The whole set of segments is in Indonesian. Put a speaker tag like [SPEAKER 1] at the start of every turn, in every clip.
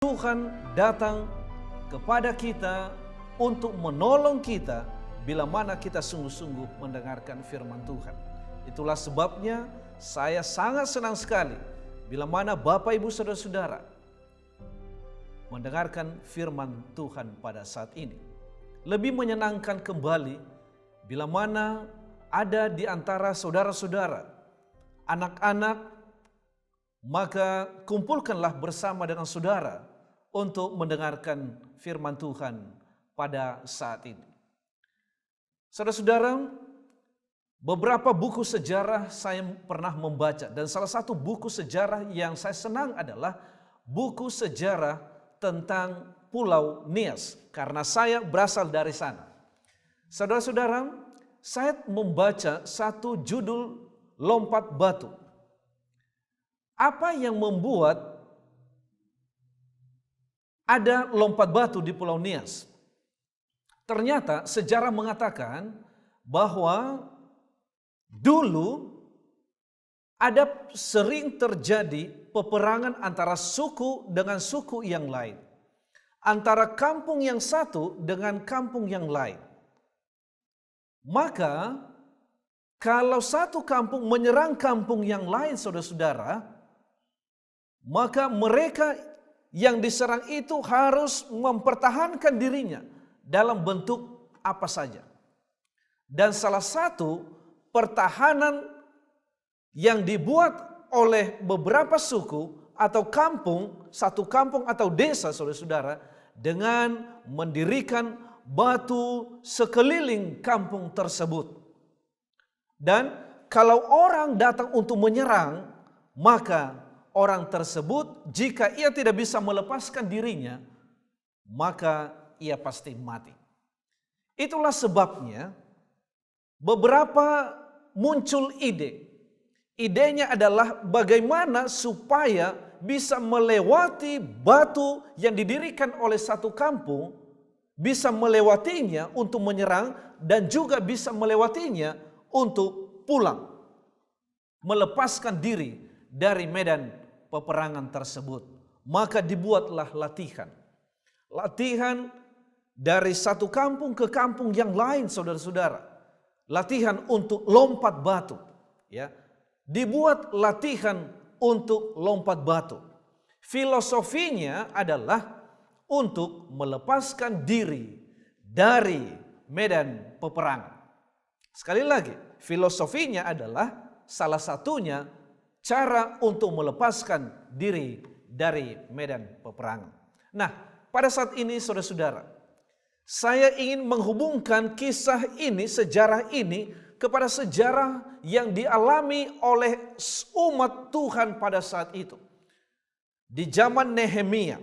[SPEAKER 1] Tuhan datang kepada kita untuk menolong kita bila mana kita sungguh-sungguh mendengarkan firman Tuhan. Itulah sebabnya saya sangat senang sekali bila mana Bapak Ibu Saudara-saudara mendengarkan firman Tuhan pada saat ini. Lebih menyenangkan kembali bila mana ada di antara saudara-saudara, anak-anak, maka kumpulkanlah bersama dengan saudara untuk mendengarkan firman Tuhan pada saat ini. Saudara-saudara, beberapa buku sejarah saya pernah membaca, dan salah satu buku sejarah yang saya senang adalah buku sejarah tentang Pulau Nias, karena saya berasal dari sana. Saudara-saudara, saya membaca satu judul lompat batu. Apa yang membuat ada lompat batu di Pulau Nias? Ternyata sejarah mengatakan bahwa dulu ada sering terjadi peperangan antara suku dengan suku yang lain, antara kampung yang satu dengan kampung yang lain. Maka kalau satu kampung menyerang kampung yang lain, saudara-saudara, maka mereka yang diserang itu harus mempertahankan dirinya dalam bentuk apa saja. Dan salah satu pertahanan yang dibuat oleh beberapa suku atau kampung, satu kampung atau desa, saudara-saudara, dengan mendirikan batu sekeliling kampung tersebut. Dan kalau orang datang untuk menyerang, maka orang tersebut jika ia tidak bisa melepaskan dirinya, maka ia pasti mati. Itulah sebabnya beberapa muncul ide. Idenya adalah bagaimana supaya bisa melewati batu yang didirikan oleh satu kampung, bisa melewatinya untuk menyerang dan juga bisa melewatinya untuk pulang, melepaskan diri dari medan peperangan tersebut. Maka dibuatlah latihan. Latihan dari satu kampung ke kampung yang lain, saudara-saudara. Latihan untuk lompat batu. Ya, dibuat latihan untuk lompat batu. Filosofinya adalah untuk melepaskan diri dari medan peperangan. Sekali lagi, filosofinya adalah salah satunya cara untuk melepaskan diri dari medan peperangan. Nah, pada saat ini saudara-saudara, saya ingin menghubungkan kisah ini, sejarah ini, kepada sejarah yang dialami oleh umat Tuhan pada saat itu. Di zaman Nehemia.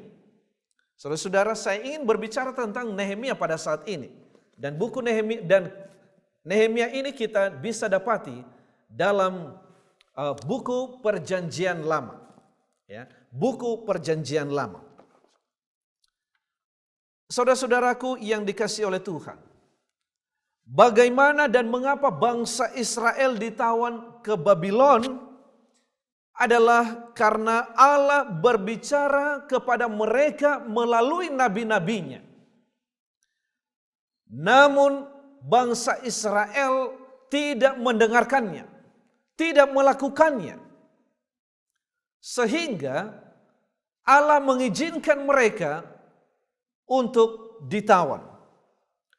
[SPEAKER 1] Saudara-saudara, saya ingin berbicara tentang Nehemia pada saat ini. Dan buku Nehemia ini kita bisa dapati dalam buku Perjanjian Lama, ya, buku Perjanjian Lama. Saudara-saudaraku yang dikasihi oleh Tuhan, bagaimana dan mengapa bangsa Israel ditawan ke Babylon adalah karena Allah berbicara kepada mereka melalui nabi-nabinya. Namun bangsa Israel tidak mendengarkannya, tidak melakukannya. Sehingga Allah mengizinkan mereka untuk ditawan.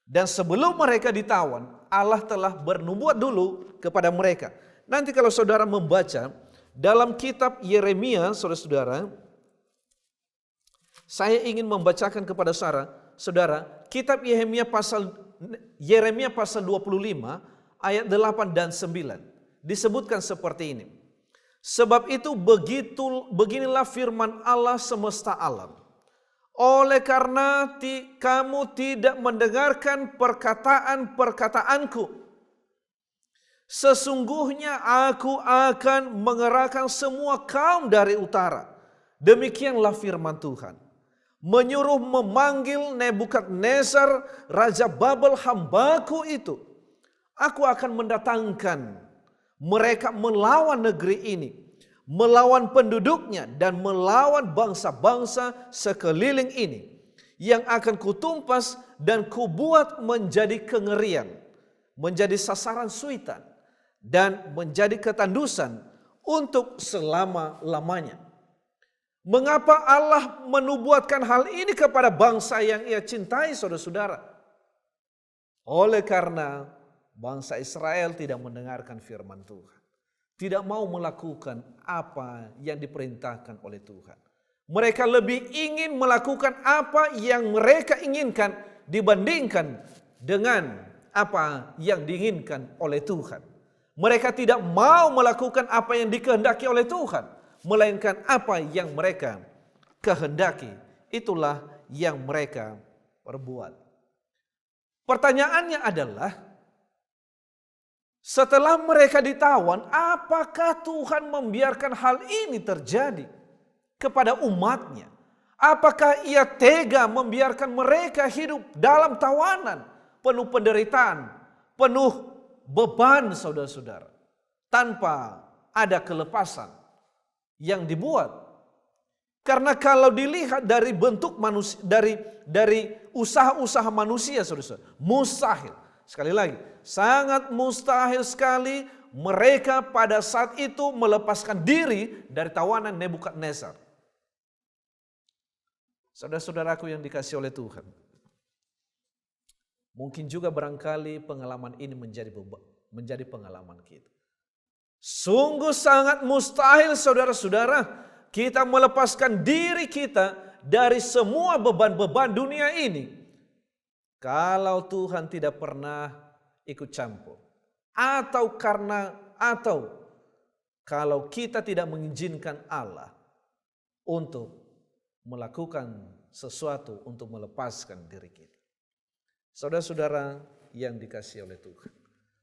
[SPEAKER 1] Dan sebelum mereka ditawan, Allah telah bernubuat dulu kepada mereka. Nanti kalau saudara membaca dalam kitab Yeremia, saudara-saudara, saya ingin membacakan kepada saudara kitab Yeremia pasal 25 ayat 8 dan 9. Disebutkan seperti ini. Sebab itu beginilah firman Allah semesta alam. Oleh karena kamu tidak mendengarkan perkataan-perkataanku, sesungguhnya aku akan mengerahkan semua kaum dari utara. Demikianlah firman Tuhan. Menyuruh memanggil Nebukadnezar, Raja Babel hambaku itu. Aku akan mendatangkan mereka melawan negeri ini, melawan penduduknya dan melawan bangsa-bangsa sekeliling ini yang akan kutumpas dan kubuat menjadi kengerian, menjadi sasaran suitan dan menjadi ketandusan untuk selama-lamanya. Mengapa Allah menubuatkan hal ini kepada bangsa yang ia cintai, saudara-saudara? Oleh karena bangsa Israel tidak mendengarkan firman Tuhan. Tidak mau melakukan apa yang diperintahkan oleh Tuhan. Mereka lebih ingin melakukan apa yang mereka inginkan dibandingkan dengan apa yang diinginkan oleh Tuhan. Mereka tidak mau melakukan apa yang dikehendaki oleh Tuhan, melainkan apa yang mereka kehendaki. Itulah yang mereka perbuat. Pertanyaannya adalah, setelah mereka ditawan, apakah Tuhan membiarkan hal ini terjadi kepada umatnya? Apakah ia tega membiarkan mereka hidup dalam tawanan, penuh penderitaan, penuh beban, saudara-saudara, tanpa ada kelepasan yang dibuat? Karena kalau dilihat dari bentuk manusia, dari usaha-usaha manusia, saudara-saudara, mustahil. Sekali lagi, sangat mustahil sekali mereka pada saat itu melepaskan diri dari tawanan Nebukadnezar. Saudara-saudaraku yang dikasihi oleh Tuhan, mungkin juga barangkali pengalaman ini menjadi pengalaman kita. Sungguh sangat mustahil, saudara-saudara, kita melepaskan diri kita dari semua beban-beban dunia ini kalau Tuhan tidak pernah ikut campur. Atau kalau kita tidak mengizinkan Allah untuk melakukan sesuatu untuk melepaskan diri kita. Saudara-saudara yang dikasihi oleh Tuhan,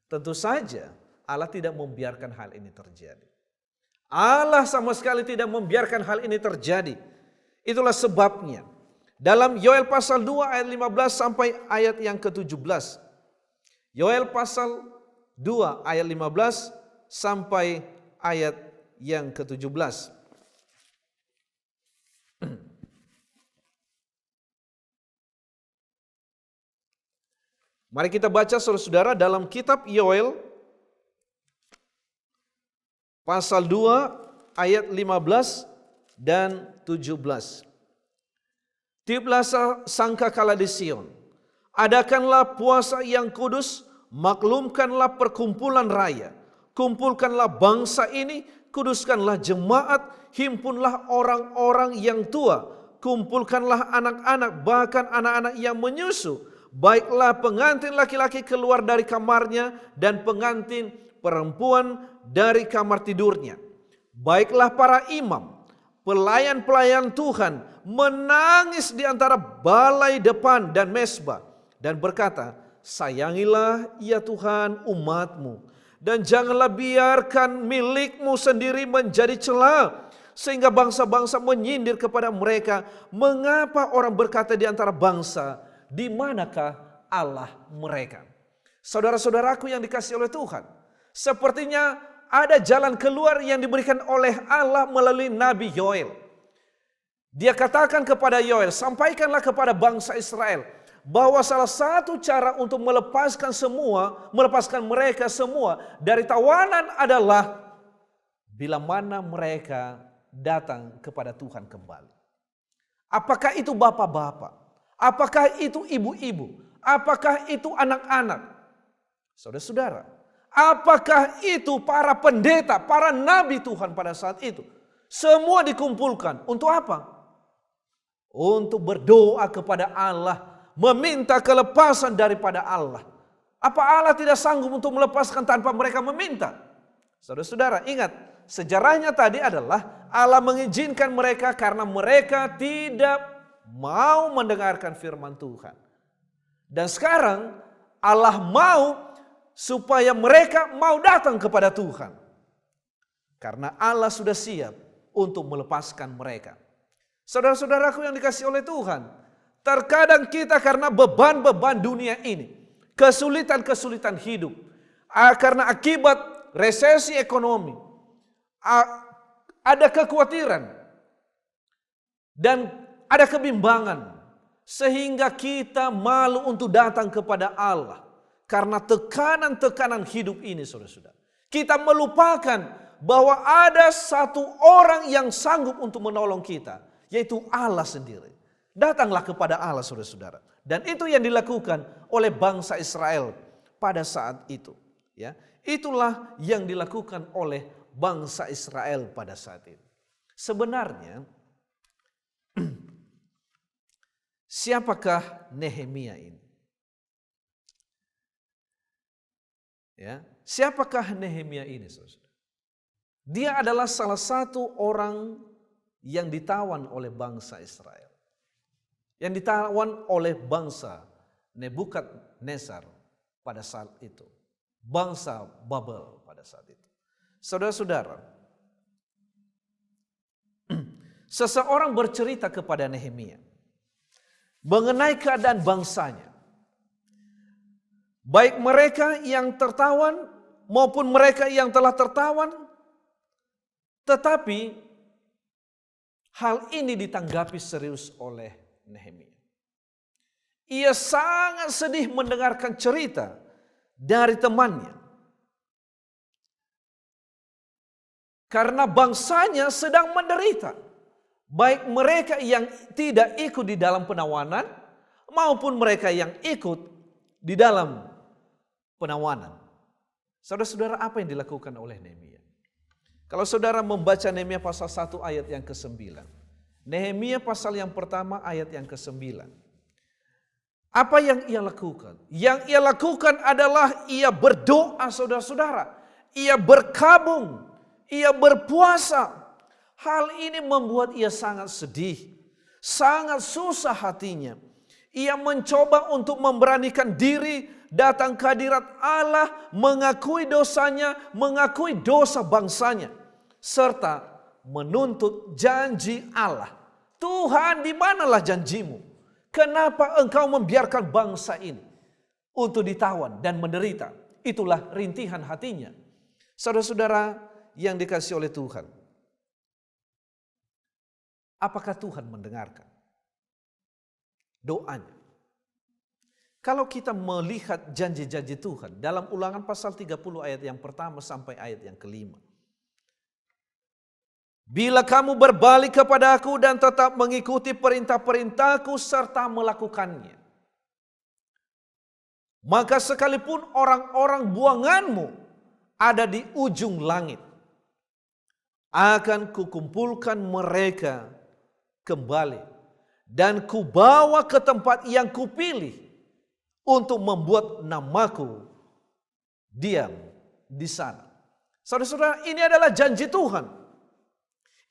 [SPEAKER 1] tentu saja Allah tidak membiarkan hal ini terjadi. Allah sama sekali tidak membiarkan hal ini terjadi. Itulah sebabnya dalam Yoel pasal 2 ayat 15 sampai ayat yang ke-17. Yoel pasal 2 ayat 15 sampai ayat yang ke-17. Mari kita baca, saudara-saudara, dalam kitab Yoel pasal 2 ayat 15 dan 17. Tiuplah sangkakala di Sion, adakanlah puasa yang kudus, maklumkanlah perkumpulan raya, kumpulkanlah bangsa ini, kuduskanlah jemaat, himpunlah orang-orang yang tua, kumpulkanlah anak-anak, bahkan anak-anak yang menyusu. Baiklah pengantin laki-laki keluar dari kamarnya dan pengantin perempuan dari kamar tidurnya. Baiklah para imam, pelayan-pelayan Tuhan menangis di antara balai depan dan mesbah dan berkata, sayangilah ya Tuhan umatmu dan janganlah biarkan milikmu sendiri menjadi cela sehingga bangsa-bangsa menyindir kepada mereka. Mengapa orang berkata di antara bangsa, di manakah Allah mereka? Saudara-saudaraku yang dikasihi oleh Tuhan, sepertinya ada jalan keluar yang diberikan oleh Allah melalui Nabi Yoel. Dia katakan kepada Yoel, sampaikanlah kepada bangsa Israel bahwa salah satu cara untuk melepaskan mereka semua dari tawanan adalah bila mana mereka datang kepada Tuhan kembali. Apakah itu bapak-bapak? Apakah itu ibu-ibu? Apakah itu anak-anak? Saudara-saudara, apakah itu para pendeta, para nabi Tuhan pada saat itu? Semua dikumpulkan. Untuk apa? Untuk berdoa kepada Allah, meminta kelepasan daripada Allah. Apa Allah tidak sanggup untuk melepaskan tanpa mereka meminta? Saudara-saudara, ingat, sejarahnya tadi adalah Allah mengizinkan mereka karena mereka tidak mau mendengarkan firman Tuhan. Dan sekarang Allah mau supaya mereka mau datang kepada Tuhan. Karena Allah sudah siap untuk melepaskan mereka. Saudara-saudaraku yang dikasihi oleh Tuhan, terkadang kita karena beban-beban dunia ini, kesulitan-kesulitan hidup, karena akibat resesi ekonomi, ada kekhawatiran dan ada kebimbangan sehingga kita malu untuk datang kepada Allah karena tekanan-tekanan hidup ini, saudara-saudara. Kita melupakan bahwa ada satu orang yang sanggup untuk menolong kita, yaitu Allah sendiri. Datanglah kepada Allah, saudara-saudara. Dan itu yang dilakukan oleh bangsa Israel pada saat itu. Ya, itulah yang dilakukan oleh bangsa Israel pada saat itu. Sebenarnya, siapakah Nehemia ini? Ya, siapakah Nehemia ini, saudara? Dia adalah salah satu orang yang ditawan oleh bangsa Israel. Yang ditawan oleh bangsa Nebukadnezar pada saat itu. Bangsa Babel pada saat itu. Saudara-saudara, seseorang bercerita kepada Nehemia mengenai keadaan bangsanya. Baik mereka yang tertawan maupun mereka yang telah tertawan, tetapi hal ini ditanggapi serius oleh Nehemia. Ia sangat sedih mendengarkan cerita dari temannya. Karena bangsanya sedang menderita. Baik mereka yang tidak ikut di dalam penawanan maupun mereka yang ikut di dalam penawanan. Saudara-saudara, apa yang dilakukan oleh Nehemia? Kalau saudara membaca Nehemia pasal 1 ayat yang ke-9. Nehemia pasal yang pertama ayat yang ke-9. Apa yang ia lakukan? Yang ia lakukan adalah ia berdoa, saudara-saudara. Ia berkabung, ia berpuasa. Hal ini membuat ia sangat sedih, sangat susah hatinya. Ia mencoba untuk memberanikan diri datang ke hadirat Allah, mengakui dosanya, mengakui dosa bangsanya, serta menuntut janji Allah. Tuhan, di manalah janjimu? Kenapa engkau membiarkan bangsa ini untuk ditawan dan menderita? Itulah rintihan hatinya. Saudara-saudara yang dikasihi oleh Tuhan, apakah Tuhan mendengarkan doanya? Kalau kita melihat janji-janji Tuhan dalam Ulangan pasal 30 ayat yang pertama sampai ayat yang kelima. Bila kamu berbalik kepada aku dan tetap mengikuti perintah-perintahku serta melakukannya, maka sekalipun orang-orang buanganmu ada di ujung langit, akan kukumpulkan mereka kembali dan kubawa ke tempat yang kupilih untuk membuat namaku diam di sana. Saudara-saudara, ini adalah janji Tuhan.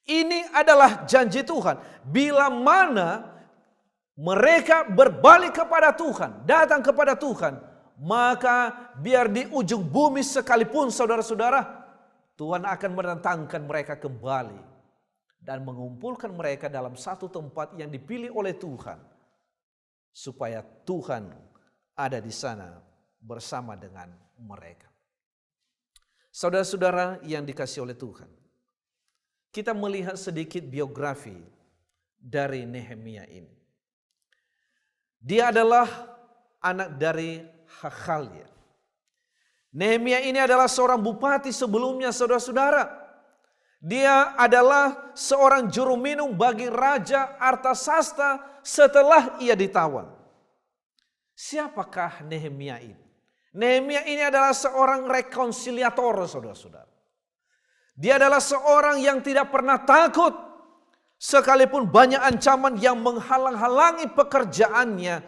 [SPEAKER 1] Ini adalah janji Tuhan. Bila mana mereka berbalik kepada Tuhan, datang kepada Tuhan, maka biar di ujung bumi sekalipun, saudara-saudara, Tuhan akan mendatangkan mereka kembali dan mengumpulkan mereka dalam satu tempat yang dipilih oleh Tuhan, supaya Tuhan ada di sana bersama dengan mereka. Saudara-saudara yang dikasihi oleh Tuhan, kita melihat sedikit biografi dari Nehemia ini. Dia adalah anak dari Hakhalia. Nehemia ini adalah seorang bupati sebelumnya, saudara-saudara. Dia adalah seorang juru minum bagi Raja Artasasta setelah ia ditawan. Siapakah Nehemia ini? Nehemia ini adalah seorang rekonsiliator, saudara-saudara. Dia adalah seorang yang tidak pernah takut, sekalipun banyak ancaman yang menghalang-halangi pekerjaannya.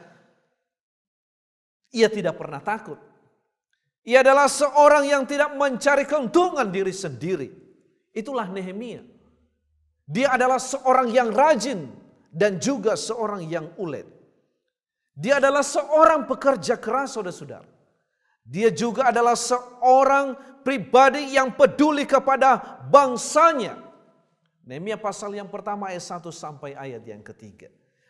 [SPEAKER 1] Ia tidak pernah takut. Ia adalah seorang yang tidak mencari keuntungan diri sendiri. Itulah Nehemia. Dia adalah seorang yang rajin dan juga seorang yang ulet. Dia adalah seorang pekerja keras, saudara-saudara. Dia juga adalah seorang pribadi yang peduli kepada bangsanya. Nehemia pasal yang pertama ayat 1 sampai ayat yang ketiga.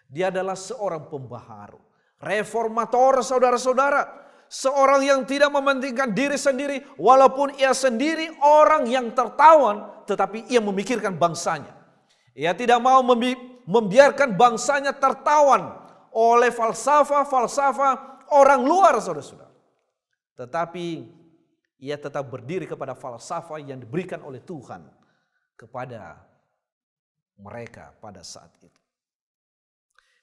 [SPEAKER 1] Dia adalah seorang pembaharu, reformator, saudara-saudara. seorang yang tidak mementingkan diri sendiri, walaupun ia sendiri orang yang tertawan, tetapi ia memikirkan bangsanya. Ia tidak mau membiarkan bangsanya tertawan oleh falsafah orang luar, saudara-saudara. Tetapi ia tetap berdiri kepada falsafah yang diberikan oleh Tuhan kepada mereka pada saat itu.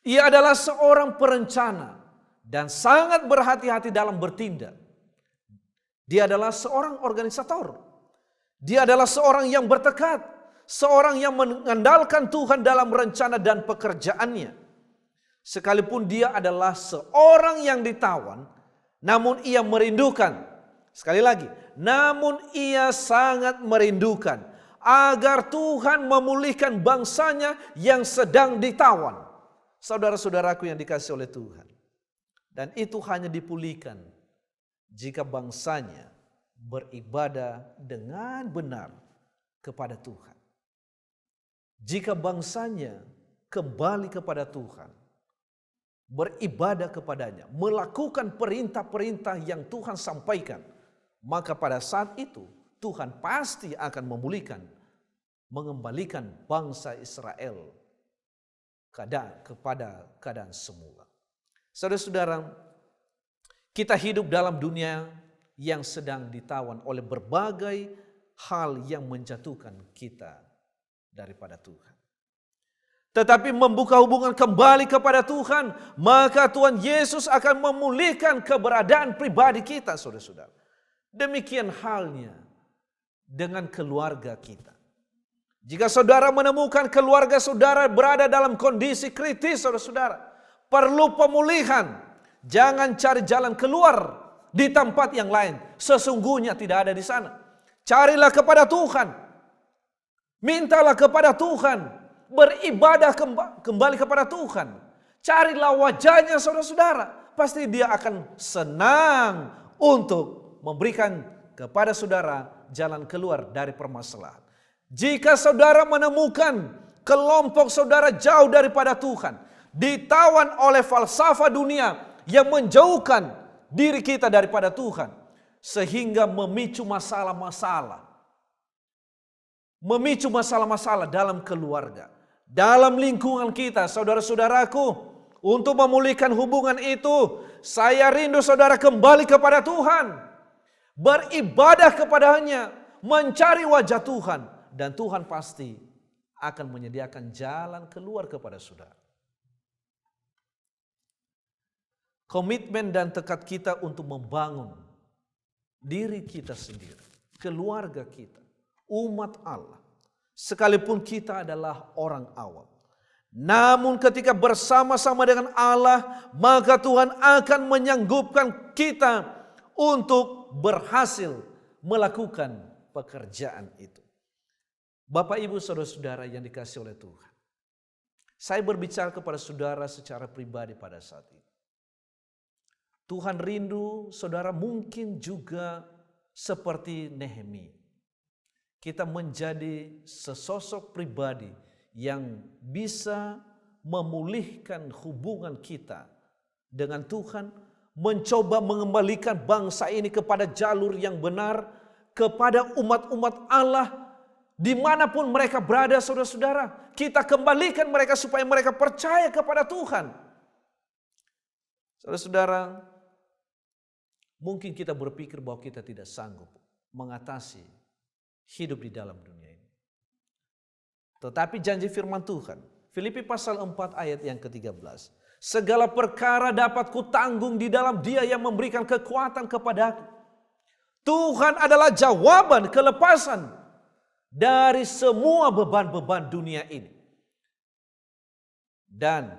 [SPEAKER 1] Ia adalah seorang perencana dan sangat berhati-hati dalam bertindak. Dia adalah seorang organisator. Dia adalah seorang yang bertekad, seorang yang mengandalkan Tuhan dalam rencana dan pekerjaannya. Sekalipun dia adalah seorang yang ditawan, namun ia merindukan, sekali lagi, namun ia sangat merindukan agar Tuhan memulihkan bangsanya yang sedang ditawan. Saudara-saudaraku yang dikasihi oleh Tuhan. Dan itu hanya dipulihkan jika bangsanya beribadah dengan benar kepada Tuhan. Jika bangsanya kembali kepada Tuhan, beribadah kepadanya, melakukan perintah-perintah yang Tuhan sampaikan, maka pada saat itu Tuhan pasti akan memulihkan, mengembalikan bangsa Israel kepada keadaan semula. Saudara-saudara, kita hidup dalam dunia yang sedang ditawan oleh berbagai hal yang menjatuhkan kita daripada Tuhan. Tetapi membuka hubungan kembali kepada Tuhan, maka Tuhan Yesus akan memulihkan keberadaan pribadi kita, saudara-saudara. Demikian halnya dengan keluarga kita. Jika saudara menemukan keluarga saudara berada dalam kondisi kritis, saudara-saudara, perlu pemulihan. Jangan cari jalan keluar di tempat yang lain. Sesungguhnya tidak ada di sana. Carilah kepada Tuhan. Mintalah kepada Tuhan. Beribadah kembali kepada Tuhan. Carilah wajahnya, saudara-saudara. Pasti dia akan senang untuk memberikan kepada saudara jalan keluar dari permasalahan. Jika saudara menemukan kelompok saudara jauh daripada Tuhan, ditawan oleh falsafah dunia yang menjauhkan diri kita daripada Tuhan, sehingga memicu masalah-masalah dalam keluarga, dalam lingkungan kita, saudara-saudaraku. Untuk memulihkan hubungan itu, saya rindu saudara kembali kepada Tuhan, beribadah kepadanya, mencari wajah Tuhan. Dan Tuhan pasti akan menyediakan jalan keluar kepada saudara. Komitmen dan tekad kita untuk membangun diri kita sendiri, keluarga kita, umat Allah. Sekalipun kita adalah orang awam. Namun ketika bersama-sama dengan Allah, maka Tuhan akan menyanggupkan kita untuk berhasil melakukan pekerjaan itu. Bapak, Ibu, saudara-saudara yang dikasihi oleh Tuhan. Saya berbicara kepada saudara secara pribadi pada saat ini. Tuhan rindu saudara mungkin juga seperti Nehemia. Kita menjadi sesosok pribadi yang bisa memulihkan hubungan kita dengan Tuhan. Mencoba mengembalikan bangsa ini kepada jalur yang benar. Kepada umat-umat Allah. Dimanapun mereka berada, saudara-saudara, kita kembalikan mereka supaya mereka percaya kepada Tuhan. Saudara-saudara, mungkin kita berpikir bahwa kita tidak sanggup mengatasi hidup di dalam dunia ini. Tetapi janji firman Tuhan, Filipi pasal 4 ayat yang ke-13. Segala perkara dapat kutanggung di dalam Dia yang memberikan kekuatan kepadaku. Tuhan adalah jawaban kelepasan dari semua beban-beban dunia ini. Dan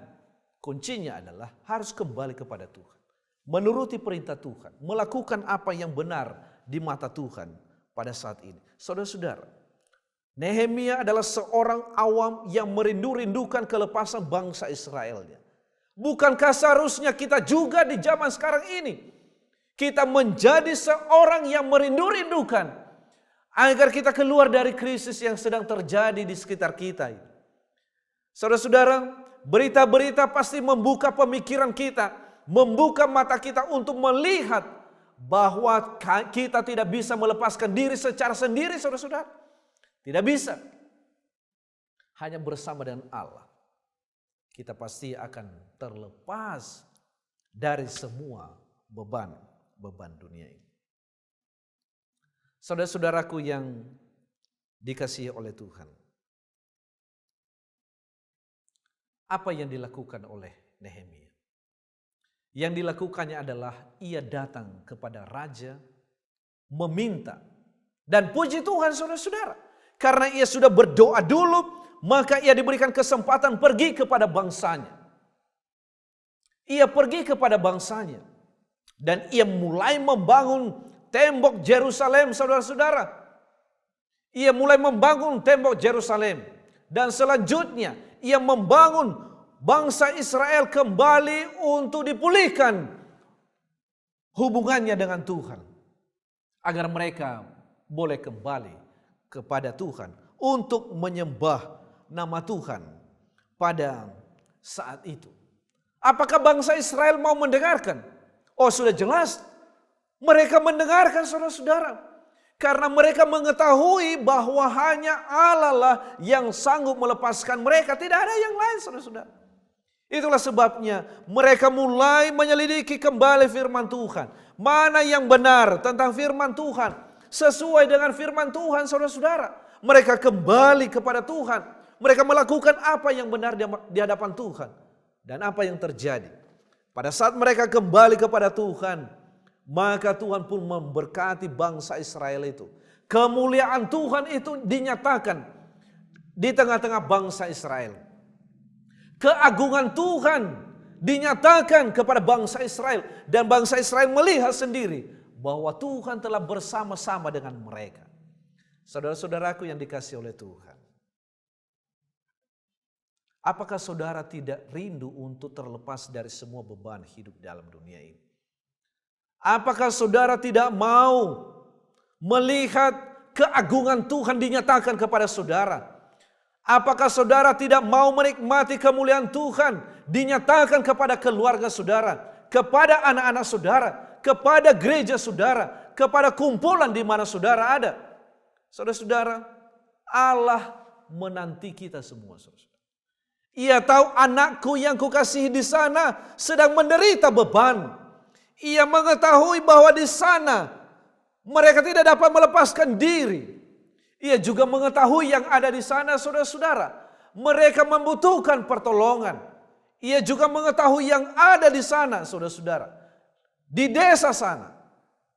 [SPEAKER 1] kuncinya adalah harus kembali kepada Tuhan. Menuruti perintah Tuhan. Melakukan apa yang benar di mata Tuhan pada saat ini. Saudara-saudara, Nehemia adalah seorang awam yang merindu-rindukan kelepasan bangsa Israelnya. Bukankah seharusnya kita juga di zaman sekarang ini, kita menjadi seorang yang merindu-rindukan agar kita keluar dari krisis yang sedang terjadi di sekitar kita. Saudara-saudara, berita-berita pasti membuka pemikiran kita, membuka mata kita untuk melihat bahwa kita tidak bisa melepaskan diri secara sendiri, saudara-saudara. Tidak bisa. Hanya bersama dengan Allah kita pasti akan terlepas dari semua beban dunia ini. Saudara-saudaraku yang dikasihi oleh Tuhan, apa yang dilakukan oleh Nehemia? Yang dilakukannya adalah ia datang kepada raja meminta, dan puji Tuhan saudara-saudara, karena ia sudah berdoa dulu, maka ia diberikan kesempatan pergi kepada bangsanya. Ia pergi kepada bangsanya dan ia mulai membangun tembok Yerusalem, saudara-saudara. Ia mulai membangun tembok Yerusalem dan selanjutnya ia membangun bangsa Israel kembali untuk dipulihkan hubungannya dengan Tuhan, agar mereka boleh kembali kepada Tuhan untuk menyembah nama Tuhan pada saat itu. Apakah bangsa Israel mau mendengarkan? Oh, sudah jelas mereka mendengarkan, saudara-saudara, karena mereka mengetahui bahwa hanya Allah lah yang sanggup melepaskan mereka, tidak ada yang lain, saudara-saudara. Itulah sebabnya mereka mulai menyelidiki kembali firman Tuhan. Mana yang benar tentang firman Tuhan, sesuai dengan firman Tuhan, saudara-saudara. Mereka kembali kepada Tuhan. Mereka melakukan apa yang benar di hadapan Tuhan. Dan apa yang terjadi? Pada saat mereka kembali kepada Tuhan, maka Tuhan pun memberkati bangsa Israel itu. Kemuliaan Tuhan itu dinyatakan di tengah-tengah bangsa Israel. Keagungan Tuhan dinyatakan kepada bangsa Israel. Dan bangsa Israel melihat sendiri bahwa Tuhan telah bersama-sama dengan mereka. Saudara-saudaraku yang dikasihi oleh Tuhan, apakah saudara tidak rindu untuk terlepas dari semua beban hidup dalam dunia ini? Apakah saudara tidak mau melihat keagungan Tuhan dinyatakan kepada saudara? Apakah saudara tidak mau menikmati kemuliaan Tuhan dinyatakan kepada keluarga saudara, kepada anak-anak saudara, kepada gereja saudara, kepada kumpulan di mana saudara ada? Saudara-saudara, Allah menanti kita semua, saudara. Ia tahu anakku yang kukasihi di sana sedang menderita beban. Ia mengetahui bahwa di sana mereka tidak dapat melepaskan diri. Ia juga mengetahui yang ada di sana, saudara-saudara, mereka membutuhkan pertolongan. Ia juga mengetahui yang ada di sana, saudara-saudara, di desa sana,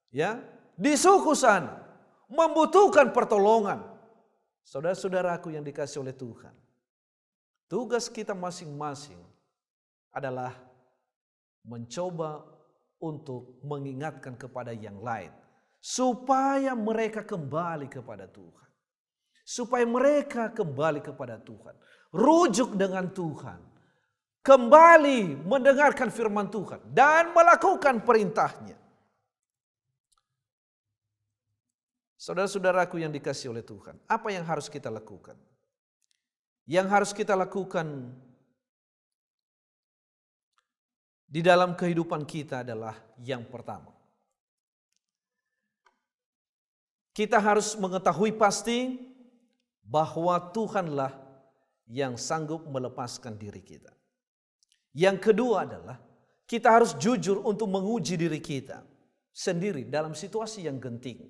[SPEAKER 1] ya, di suku sana, membutuhkan pertolongan. Saudara-saudaraku yang dikasihi oleh Tuhan, tugas kita masing-masing adalah mencoba untuk mengingatkan kepada yang lain, supaya mereka kembali kepada Tuhan. Supaya mereka kembali kepada Tuhan. Rujuk dengan Tuhan. Kembali mendengarkan firman Tuhan. Dan melakukan perintahnya. Saudara-saudaraku yang dikasihi oleh Tuhan, apa yang harus kita lakukan? Yang harus kita lakukan di dalam kehidupan kita adalah yang pertama. Kita harus mengetahui pasti bahwa Tuhanlah yang sanggup melepaskan diri kita. Yang kedua adalah kita harus jujur untuk menguji diri kita sendiri dalam situasi yang genting.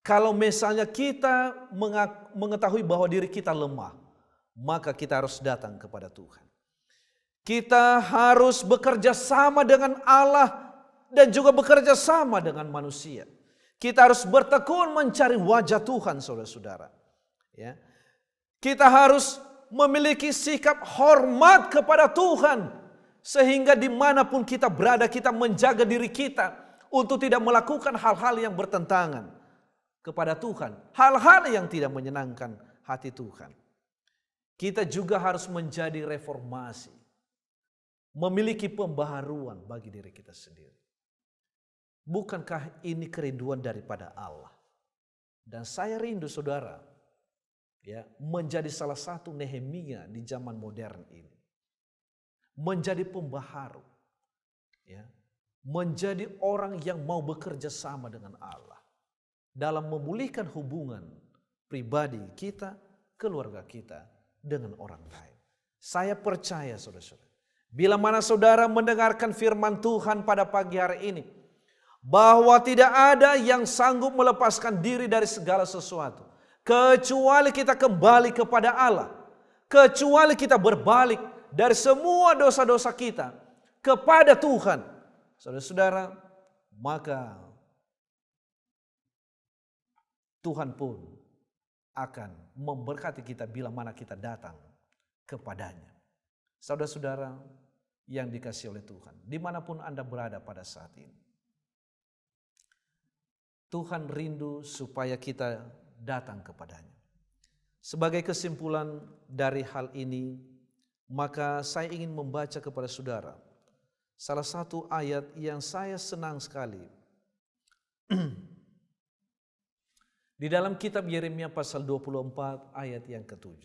[SPEAKER 1] Kalau misalnya kita mengetahui bahwa diri kita lemah, maka kita harus datang kepada Tuhan. Kita harus bekerja sama dengan Allah dan juga bekerja sama dengan manusia. Kita harus bertekun mencari wajah Tuhan, saudara-saudara. Ya. Kita harus memiliki sikap hormat kepada Tuhan. Sehingga dimanapun kita berada, kita menjaga diri kita untuk tidak melakukan hal-hal yang bertentangan kepada Tuhan. Hal-hal yang tidak menyenangkan hati Tuhan. Kita juga harus menjadi reformasi. Memiliki pembaharuan bagi diri kita sendiri. Bukankah ini kerinduan daripada Allah? Dan saya rindu saudara, ya, menjadi salah satu Nehemia di zaman modern ini. Menjadi pembaharu. Ya, menjadi orang yang mau bekerja sama dengan Allah dalam memulihkan hubungan pribadi kita, keluarga kita dengan orang lain. Saya percaya saudara-saudara, bila mana saudara mendengarkan firman Tuhan pada pagi hari ini, bahwa tidak ada yang sanggup melepaskan diri dari segala sesuatu, kecuali kita kembali kepada Allah, kecuali kita berbalik dari semua dosa-dosa kita kepada Tuhan. Saudara-saudara, maka Tuhan pun akan memberkati kita bila mana kita datang kepadanya. Saudara-saudara yang dikasihi oleh Tuhan, dimanapun Anda berada pada saat ini, Tuhan rindu supaya kita datang kepadanya. Sebagai kesimpulan dari hal ini, maka saya ingin membaca kepada saudara salah satu ayat yang saya senang sekali. Di dalam kitab Yeremia pasal 24 ayat yang ke-7.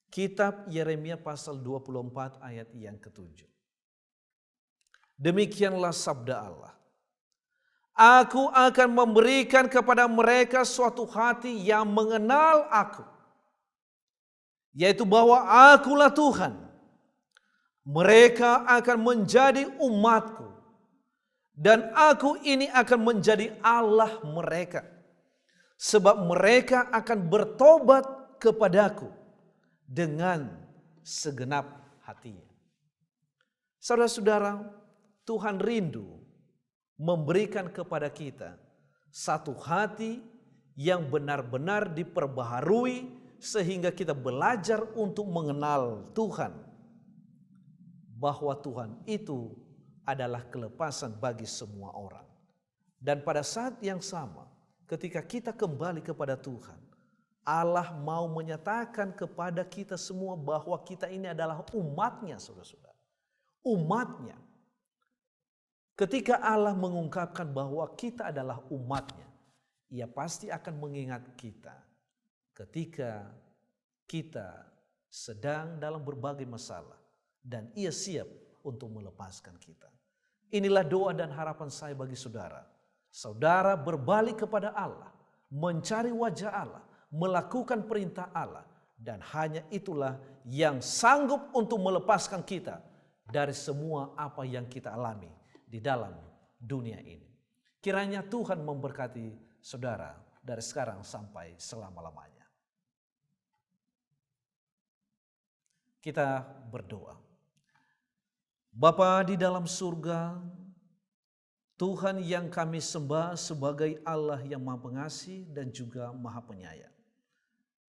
[SPEAKER 1] Kitab Yeremia pasal 24 ayat yang ke-7. Demikianlah sabda Allah. Aku akan memberikan kepada mereka suatu hati yang mengenal aku, yaitu bahwa akulah Tuhan. Mereka akan menjadi umatku, dan aku ini akan menjadi Allah mereka, sebab mereka akan bertobat kepadaku dengan segenap hatinya. Saudara-saudara, Tuhan rindu memberikan kepada kita satu hati yang benar-benar diperbaharui sehingga kita belajar untuk mengenal Tuhan, bahwa Tuhan itu adalah kelepasan bagi semua orang. Dan pada saat yang sama, ketika kita kembali kepada Tuhan, Allah mau menyatakan kepada kita semua bahwa kita ini adalah umatnya, saudara-saudara. Umatnya. Ketika Allah mengungkapkan bahwa kita adalah umatnya, Ia pasti akan mengingat kita ketika kita sedang dalam berbagai masalah, dan Ia siap untuk melepaskan kita. Inilah doa dan harapan saya bagi saudara. Saudara berbalik kepada Allah, mencari wajah Allah, melakukan perintah Allah, dan hanya itulah yang sanggup untuk melepaskan kita dari semua apa yang kita alami di dalam dunia ini. Kiranya Tuhan memberkati saudara dari sekarang sampai selama-lamanya. Kita berdoa. Bapa di dalam surga, Tuhan yang kami sembah sebagai Allah yang Maha Pengasih dan juga Maha Penyayang.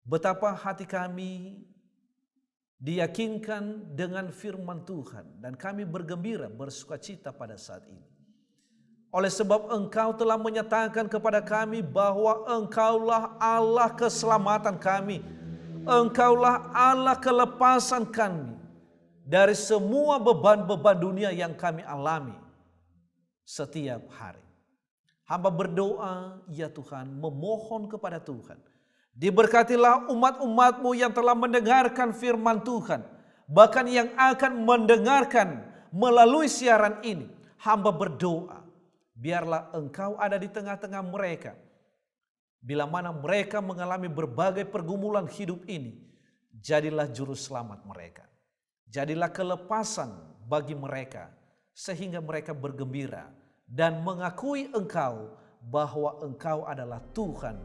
[SPEAKER 1] Betapa hati kami diyakinkan dengan firman Tuhan, dan kami bergembira, bersukacita pada saat ini. Oleh sebab Engkau telah menyatakan kepada kami bahwa Engkaulah Allah keselamatan kami. Engkaulah Allah kelepasan kami dari semua beban-beban dunia yang kami alami setiap hari. Hamba berdoa, ya Tuhan, memohon kepada Tuhan, diberkatilah umat-umat-Mu yang telah mendengarkan firman Tuhan, bahkan yang akan mendengarkan melalui siaran ini. Hamba berdoa, biarlah Engkau ada di tengah-tengah mereka. Bila mana mereka mengalami berbagai pergumulan hidup ini, jadilah juru selamat mereka. Jadilah kelepasan bagi mereka, sehingga mereka bergembira dan mengakui Engkau bahwa Engkau adalah Tuhan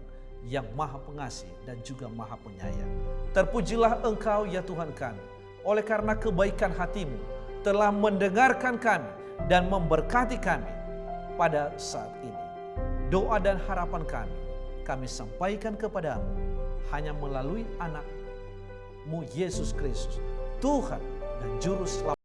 [SPEAKER 1] yang Maha Pengasih dan juga Maha Penyayang. Terpujilah Engkau ya Tuhan kami, oleh karena kebaikan hati-Mu telah mendengarkan kami dan memberkati kami pada saat ini. Doa dan harapan kami sampaikan kepadamu hanya melalui anak-Mu Yesus Kristus, Tuhan dan Juru Selamat